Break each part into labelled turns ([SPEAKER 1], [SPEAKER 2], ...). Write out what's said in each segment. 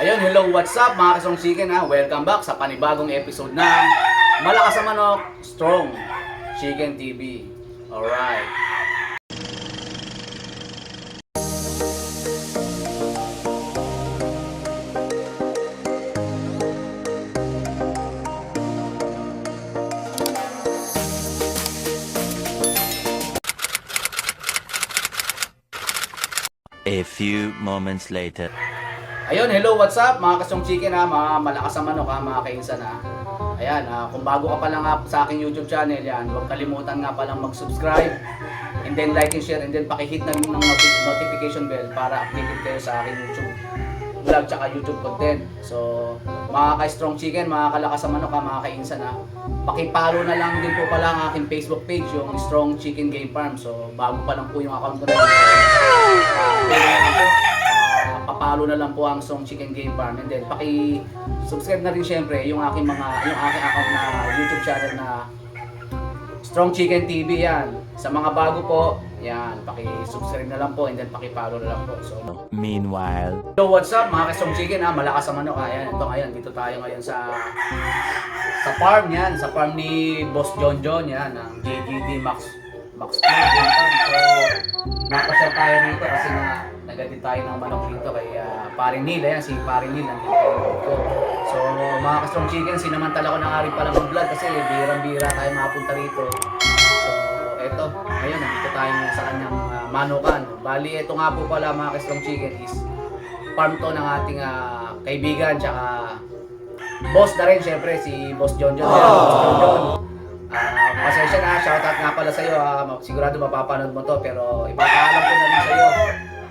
[SPEAKER 1] Ayun, hello, what's up mga kasong chicken ha? Welcome back sa panibagong episode ng Malakas ang Manok, Strong Chicken TV. Alright.
[SPEAKER 2] A few moments later.
[SPEAKER 1] Ayun, hello, what's up mga kasong chicken ha? Mga malakas ang manok ha, mga kainsan ha? Ayan, kung bago ka pa lang sa aking YouTube channel yan, huwag kalimutan nga palang mag-subscribe and then like and share and then pakihit na rin ng notification bell para updated kayo sa aking YouTube vlog tsaka YouTube content. So, mga ka-strong chicken, mga kalakas ang manok ha, mga kainsan ha, pakipalo na lang din po pala ang aking Facebook page, yung Strong Chicken Game Farm. So, bago pa lang po yung account ko na papalo na lang po ang Strong Chicken Game Farm and then paki-subscribe na rin syempre yung aking account na YouTube channel na Strong Chicken TV yan. Sa mga bago po, yan, paki-subscribe na lang po and then paki-follow na lang po. So,
[SPEAKER 2] Meanwhile,
[SPEAKER 1] so what's up mga ka-Strong Chicken ha? Malakas ang manok ha. Ayan, ito ngayon, dito tayo ngayon sa farm yan, sa farm ni Boss John yan, ng JGD Max Game Farm. So, napasyal tayo dito kasi nagatid tayo ng manok dito kay Paring Neil. Ayan, si Paring Neil nandito dito. So, mga ka-Strong Chicken, sinamantala ko na nga rin pala mag-vlog kasi birang-bira tayo makapunta rito. So, eto, ngayon, nandito tayo ngayon sa kanyang manukan. Bali, eto nga po pala mga ka-Strong Chicken is farm to ng ating kaibigan, tsaka boss na rin, syempre, si Boss John. Pasensya na, shoutout nga pala sa'yo. Sigurado mapapanood mo to, pero ipapaalam ko na rin sa'yo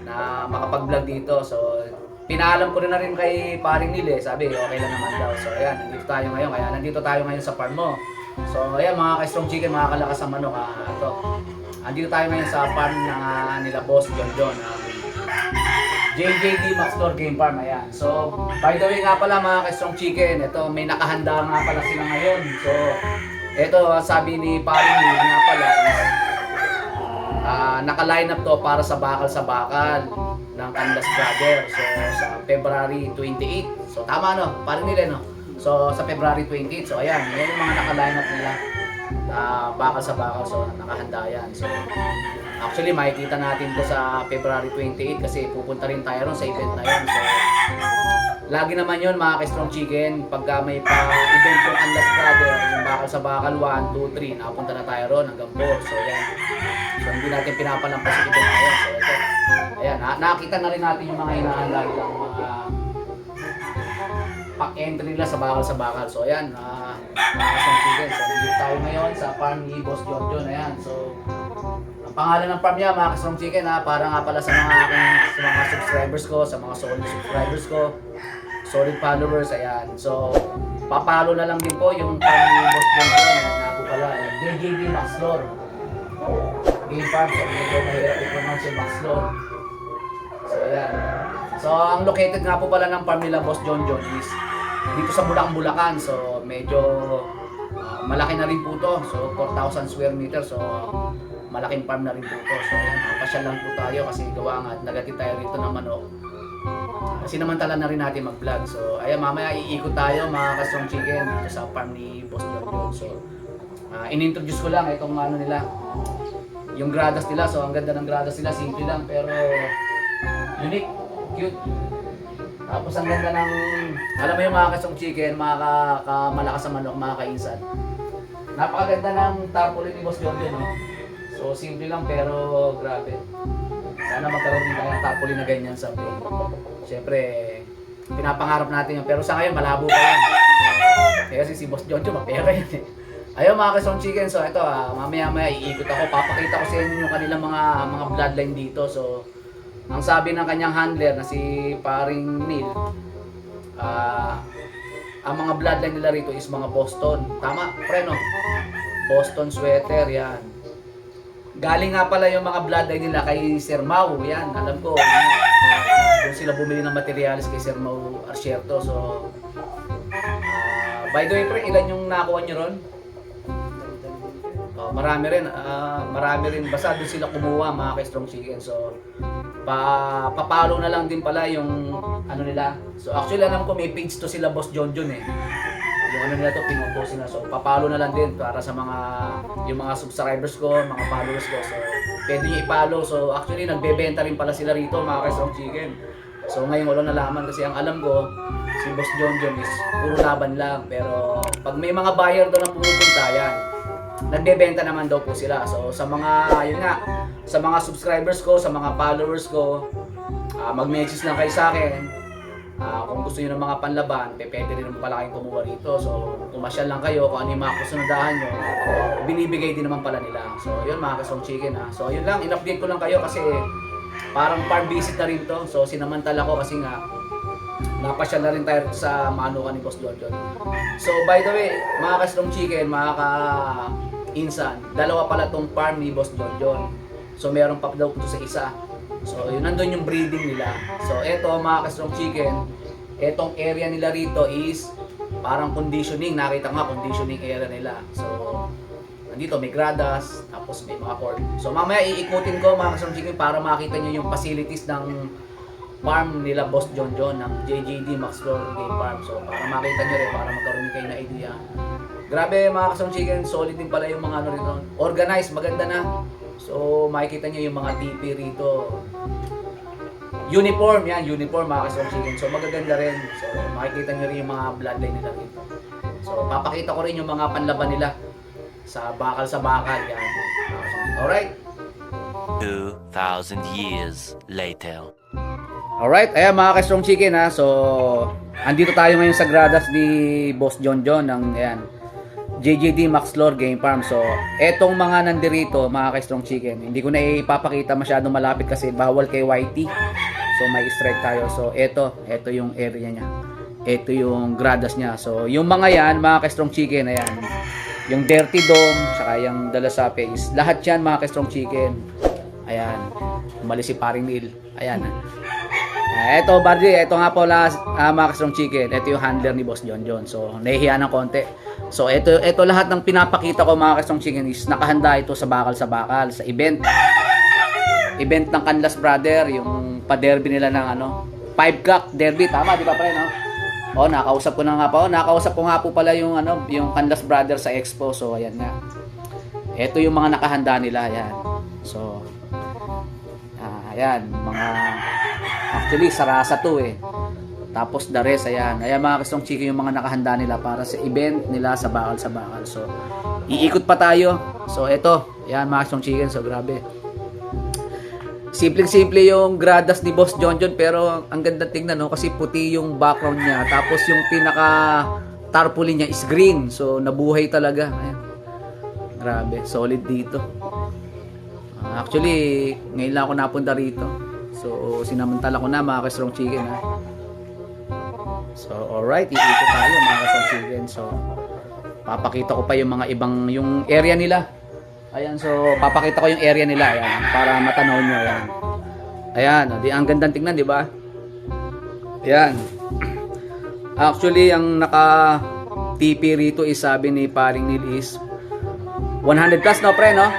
[SPEAKER 1] na makapag-vlog dito. So, pinaalam ko na rin kay Paring Neil sabi, okay lang naman daw. So, ayan, nandito tayo ngayon. Kaya nandito tayo ngayon sa farm mo. So, ayan mga ka-Strong Chicken, mga kalakas ang manok. Nandito tayo ngayon sa farm ng nila Boss John. JJD Max Game Farm, ayan. So, by the way nga pala mga ka-Strong Chicken, ito may nakahanda nga pala sila ngayon. So, ito sabi ni Paring Neil nga pala is naka-line up to para sa bakal ng Candas Brother. So, sa February 28. So, tama no? Paring Neil no? So, sa February 28. So, ayan, yan yung mga naka-line up nila bakal sa bakal. So, nakahanda yan. So, actually, makikita natin to sa February 28 kasi pupunta rin tayo ron sa event na yun. So, lagi naman yun mga ka-Strong Chicken, pagka may pa-event yung Candas Brother, yung bakal sa bakal 1, 2, 3, nakapunta na tayo ron hanggang 4. So, yan. So, hindi natin pinapalampas yung event na yun. So, ito. Ayan, nakita na rin natin yung mga hinahanda nilang mga pack-entry nila sa bakal. So, ayan, mga ka-Strong Chicken. So, nandito tayo ngayon sa farm ni Boss John. Ayan, so, ang pangalan ng farm niya, mga ka-Strong Chicken para nga pala sa mga subscribers ko, sa mga solid subscribers ko, solid followers, ayan. So, papalo na lang din po yung farm ni Boss John. Ayan nga po pala, JJD Max Game Farm. So, medyo mahirap i-pronounce yung Max. So, ayan. So, ang located nga po pala ng farm nila Boss John is dito sa Bulacan. So, medyo malaki na rin po to. So, 4,000 square meters. So, malaking farm na rin po to. So, ayan, pasyal lang po tayo kasi gawa nga at nagatid tayo rito ng manok. Sinamantala na rin natin mag-vlog. So, ayan, mamaya iikot tayo mga ka-Strong Chicken dito sa farm ni Boss John. So, in-introduce ko lang itong ano nila, yung gradas nila. So, ang ganda ng gradas nila, simple lang pero unique, cute. Tapos ang ganda ng, alam mo yung mga ka-Strong Chicken, mga malakas sa manok, mga kainsan. Napakaganda ng tarpaulin ni Boss John, no? So, simple lang pero grabe. Sana magkaroon din tayo ng tarpaulin na ganyan someday. Siyempre, pinapangarap natin yun. Pero sa ngayon, malabo pa yan. Kasi si Boss John, mapera yan eh. Ayun mga ka-Strong Chicken, so ito mamaya iikot ako. Papakita ko sa inyo yung kanilang mga bloodline dito. So, ang sabi ng kanyang handler na si Paring Neil, ang mga bloodline nila rito is mga Boston. Tama, pre no? Boston sweater, yan. Galing nga pala yung mga bloodline nila kay Sir Mau, yan. Alam ko, doon sila bumili ng materials kay Sir Mau Arcierto. So, by the way, pre, ilan yung nakuha nyo ron? Marami rin. Basta doon sila kumuha mga ka-Strong Chicken. So, papalo na lang din pala yung ano nila. So actually alam ko may page to sila Boss Jonjon eh. Yung ano nila to, pinupost nila. So papalo na lang din para sa mga yung mga subscribers ko, mga followers ko. So pwede nyo ipalo. So actually nagbebenta rin pala sila rito mga ka-Strong Chicken. So ngayon wala nalaman kasi ang alam ko si Boss Jonjon is puro laban lang. Pero pag may mga buyer daw na pumupunta yan, nagbebenta naman daw po sila. So sa mga yun nga, sa mga subscribers ko, sa mga followers ko, mag-message lang kayo sa akin. Kung gusto niyo ng mga panlaban, pwede rin naman pala kayong kumuha rito. So pumasyal lang kayo kung ano yung mga kasunadahan nyo, binibigay din naman pala nila. So yun mga ka-Strong Chicken ha. So yun lang, in-update ko lang kayo kasi parang farm visit na rin to. So sinamantala ko kasi nga napasyal na rin tayo sa manukan ni Boss Jonjon. So by the way, mga ka-Strong Chicken, mga ka-insan, dalawa pala tong farm ni Boss Jonjon. So meron pa daw ito sa isa. So yun, nandun yung breeding nila. So eto mga ka-Strong Chicken, etong area nila rito is parang conditioning. Nakita nga conditioning area nila. So nandito may gradas, tapos may mga corn. So mamaya iikutin ko mga ka-Strong Chicken para makita nyo yung facilities ng farm nila Boss Jonjon ng JJD Maxlore Game Farm. So para makita nyo rin, para magkaroon kayo na idea. Grabe mga ka-Strong Chicken, solid din pala yung mga ano rito. Organized, maganda na. So makikita nyo yung mga TP rito. Uniform, yan, uniform mga ka-Strong Chicken. So magaganda rin. So makikita nyo rin yung mga bloodline nila rito. So papakita ko rin yung mga panlaban nila sa bakal yan. Alright?
[SPEAKER 2] 2,000 years later.
[SPEAKER 1] Alright, ayan mga ka-Strong Chicken ha. So andito tayo ngayon sa gradas ni Boss Jonjon ng ayan, JJD Maxlore Game Farm. So, etong mga nandirito, mga ka-Strong Chicken, hindi ko na ipapakita masyadong malapit kasi bawal kay YT. So, may strike tayo. So, eto yung area niya. Ito yung gradas niya. So, yung mga yan, mga ka-Strong Chicken, ayan. Yung Dirty Dome, saka yung Dalasape is lahat yan, mga ka-Strong Chicken. Ayan. Umalis si Paring Neil. Ayan. Eto, Bardi, eto nga po mga ka-Strong Chicken. Ito yung handler ni Boss Jonjon. So, nahihiya ng konti. So, ito lahat ng pinapakita ko mga ka-Strong Chicken is nakahanda ito sa bakal sa event. Event ng Canlas Brother, yung pa-derby nila ng 5-cock derby, tama di ba pre no? Nakausap ko nga po pala yung yung Canlas Brother sa Expo. So, ayan nga. Ito yung mga nakahanda nila, ayan. So, ayan, mga actually sarasa to eh. Tapos the rest, ayan mga ka-Strong Chicken yung mga nakahanda nila para sa event nila sa bakal. So, iikot pa tayo. So, eto, ayan mga ka-Strong Chicken. So, grabe. Simpleng-simple yung gradas ni Boss Jonjon pero ang ganda tingnan no kasi puti yung background niya. Tapos yung pinaka tarpaulin niya is green. So, nabuhay talaga. Ayan. Grabe, solid dito. Actually, ngayon lang ako napunta rito. So, sinamantala ko na mga ka-Strong Chicken ha. So, alright, iikot tayo mga ka-Strong Chicken. So, papakita ko pa yung mga ibang, yung area nila. Ayan, so, papakita ko yung area nila. Ayan, para matanaw nyo. Ayan. Ayan, ang gandang tingnan, di ba? Ayan. Actually, ang naka-TP rito is sabi ni Paring Neil is 100 plus, no, pre, no?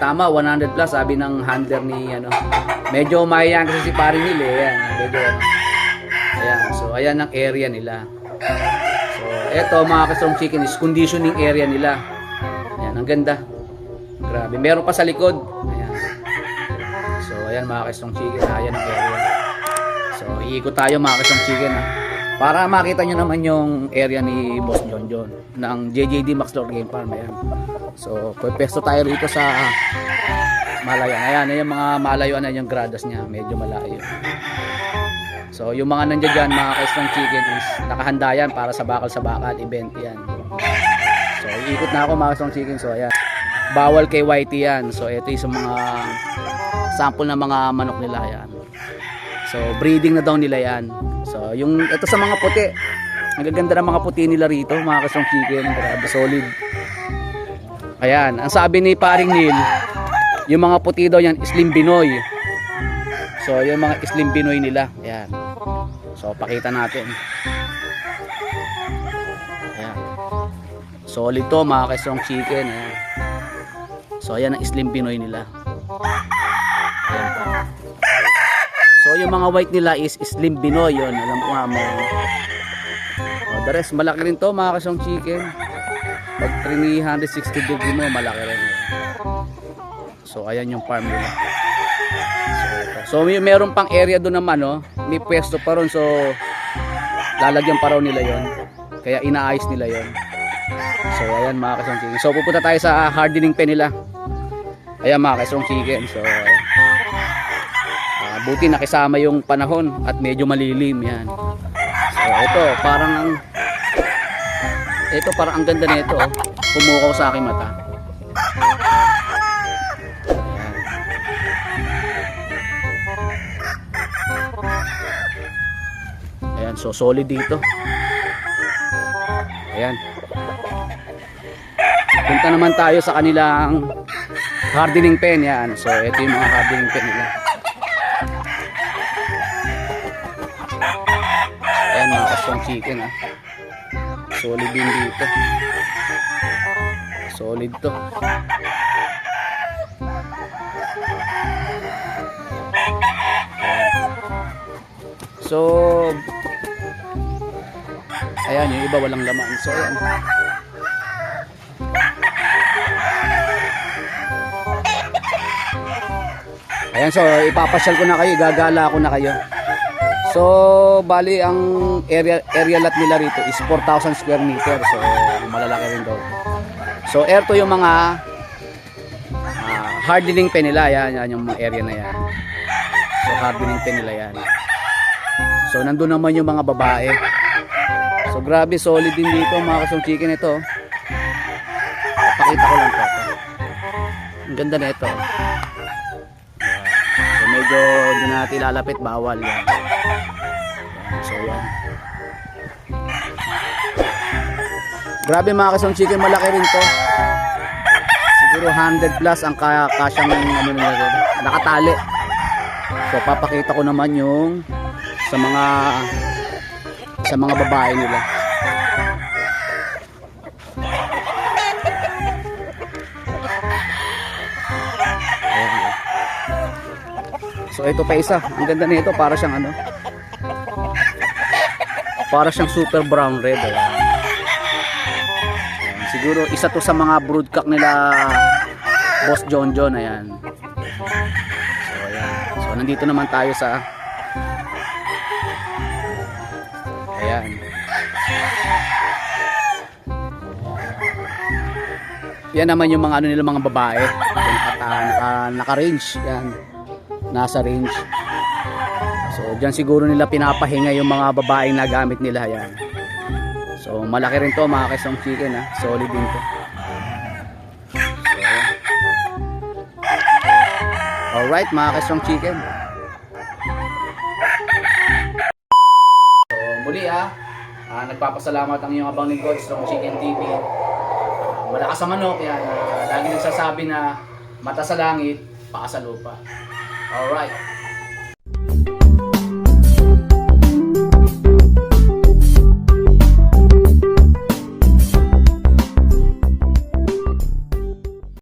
[SPEAKER 1] Tama, 100 plus, sabi ng handler ni, medyo mahihayan kasi si Paring Neil, eh. Ayan, medyo, ayan, so ayan ang area nila. So eto mga ka-Strong Chicken is conditioning area nila. Ayan, ang ganda. Grabe, meron pa sa likod. Ayan. So ayan mga ka-Strong Chicken, ayan ang area. So iikot tayo mga ka-Strong Chicken para makita nyo naman yung area ni Boss Jonjon ng JJD Maxlore Game Farm. Ayan. So pwesto tayo rito sa Malayan. Ayan yung mga malayuan na yung gradas niya, medyo malayo. So, yung mga nandiyan dyan, mga ka-Strong Chicken is nakahanda yan para sa bakal event yan. So, iikot na ako mga ka-Strong Chicken. So, ayan. Bawal kay YT yan. So, ito yung mga sample ng mga manok nila yan. So, breeding na daw nila yan. So, ito sa mga puti. Ang gaganda ng mga puti nila rito, mga ka-Strong Chicken. Grabe, solid. Ayan. Ang sabi ni Paring Neil, yung mga puti daw yan, Slim Binoy. So, yung mga Slim Binoy nila. Ayan. So, pakita natin. Ayan. Solid to, mga ka-Strong Chicken. Ayan. So, ayan ang Slim Binoy nila. Ayan. So yung mga white nila is Slim Binoy yun. Alam ko nga mo. The rest malaki rin to mga kasong chicken. Pag 360 degree mo malaki rin. So ayan yung farm nila. So meron pang area doon naman no. May pwesto pa ron so lalagyan pa raw nila yon. Kaya inaayos nila yon. So ayan mga kasong chicken. So pupunta tayo sa hardening pen nila. Ayan mga kasong chicken. So buti nakisama yung panahon at medyo malilim yan. So ito parang ang ganda nito oh. Pumukaw sa aking mata. Ayan, so solid dito. Ayan. Punta naman tayo sa kanilang hardening pen yan. So ito yung mga hardening pen nila. Ayan mga kaswang chicken ha. Solid din dito. Solid to. So ayan yung iba walang laman. So ayan. Ayan, so ipapasyal ko na kayo, gagala ko na kayo. So bali ang area lot nila rito is 4,000 square meter. So malalaki rin daw. So ito yung mga hardening pen nila. Yan yung mga area na yan. So hardening pen nila yan. So nandun naman yung mga babae. So grabe solid din dito mga kasong chicken ito. Pakita ko lang ito. Ang ganda na ito. So medyo hindi natin lalapit, bawal yan. So yan. Grabe mga kasong chicken, malaki rin to. Siguro 100 plus ang kasyang ano nila, nakatali. So papakita ko naman yung sa mga babae nila. Ayan. So ito pa isa, ang ganda nito, para siyang ano, para siyang super brown red. Ayan. Ayan. Siguro isa to sa mga broodcock nila Boss John John. Ayan. So ayan. So nandito naman tayo sa ayan. Yan naman yung mga ano nila, mga babae. Naka-range. Yan. Nasa range. So diyan siguro nila pinapahinga yung mga babaeng nagamit nila. Yan. So malaki rin to mga kasong chicken ha. Solid din to. So, ayan. Alright mga kasong chicken. Muli nagpapasalamat ang iyong abang lingkod, Strong Chicken TV. Malakas sa manok, yan. Lagi nagsasabi na mata sa langit, paa sa lupa. Alright.